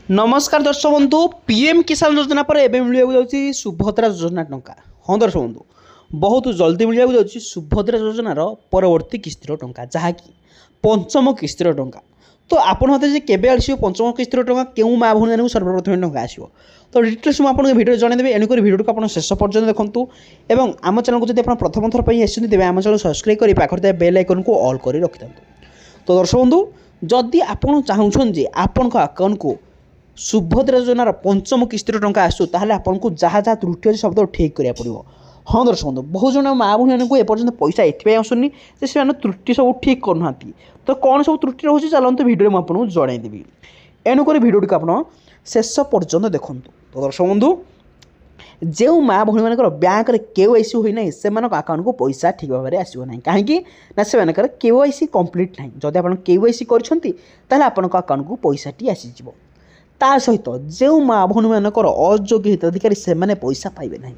नमस्कार दर्शक बंधु पीएम किसान योजना पर एवं मिलवाक सुभद्रा योजना टंका। हाँ दर्शक बंधु बहुत जल्दी मिलवाक सुभद्रा योजनार परवर्ती किस्तर टंका जहाँकि पंचम किस्तर टंका। तो आप केवे आसो पंचम किस्तर टंका क्यों माँ भूमि सर्वप्रथम टंका आसो तो डिटेल्स मुझे भिडियो जनईदेवी एणुक भिडियो को आप शेष पर्यटन देखूँ और आम चैनल को जब आप प्रथम थर पर आसते तेज आम चैनल सब्सक्राइब कर पाखे बेल आइकन को ऑल कर रखि था। तो दर्शक बंधु जदि आप चाहूँ आपण अकाउंट को सुभद्रा योजनार पंचम किस्तर टंका आसू ताहले आपको जहाँ जहाँ त्रुटि अच्छे सब ठीक करा पड़ो। हाँ दर्शक बंधु बहुत जन माँ भूमि को एपर्तंत पैसा ये आसुनी से त्रुटि सब ठीक करना तो कौन सब त्रुटि रोचे चलते भिडियो मुझे जनईदेवी एणुक भिडियो को आप शेष पर्यटन देखूँ। तो दर्शक बंधु जो माँ भूमि मान बैंक KYC होना से अकाउंट को पैसा ठीक भाव में आसो ना कहीं से KYC कंप्लीट ना जब आप KYC कर अकाउंट को पैसा टी आसीज ता सहित जो माँ भूमि मानक अयोग्य हिताधिकारी से पैसा पाइबे ना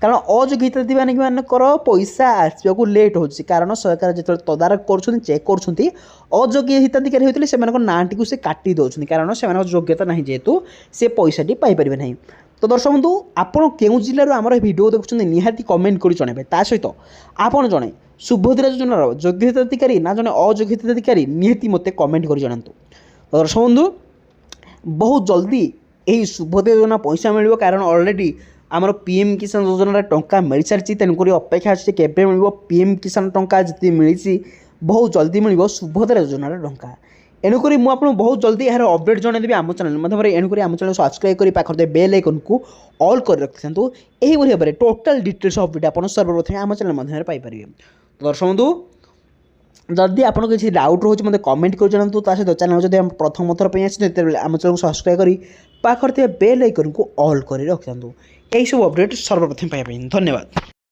कारण अयोग्य हिताधिकारी मानकर पैसा आसवाक लेट हो कारण सरकार जो तदारख कर चेक कर अयोग्य हिताधिकारी होते से नाटी को काटी दौरान कारण से योग्यता ना जेहेतु से पैसा टी पाइपर ना। तो दर्शक बंधु आपड़ क्यों जिलूर आम भिडियो देखुं निहाती कमेंट कर जनइबे ता सहित आपड़ जड़े सुभद्रा योजनार योग्य हिताधिकारी ना जड़े अयोग्य हिताधिकारी निहाती मत कमेंट कर जनातु। तो दर्शक बंधु बहुत जल्दी यही सुभद्रा योजना पैसा मिल कारण अलरेडी आमर पीएम किसान योजनार टंका मिल सारी तेणुक अपेक्षा अच्छे केवे मिल पीएम किसान टंका जी मिली बहुत जल्दी मिल सुभद्रा योजनार टंका एणुक मुझे बहुत जल्दी यार अपडेट जनईदेवी आम चैनल माध्यम एणुक आम चैनल सब्सक्राइब कर पाखे बेल आइकन को ऑल कर रखि था। यही भाव में टोटाल डिटेल्स अपडेट आप सर्वप्रथम आम चैनल माध्यम पाइपर। तो दर्शक बंधु जदि आपको किसी डाउट रोचे मतलब कमेंट कर जनातु सहित चैनल जब प्रथम थर पर आम चैनल को सब्सक्राइब कर पाखे बेल आइकन को ऑल कर रखि था। यही सब अपडेट सर्वप्रथम पाइबा। धन्यवाद।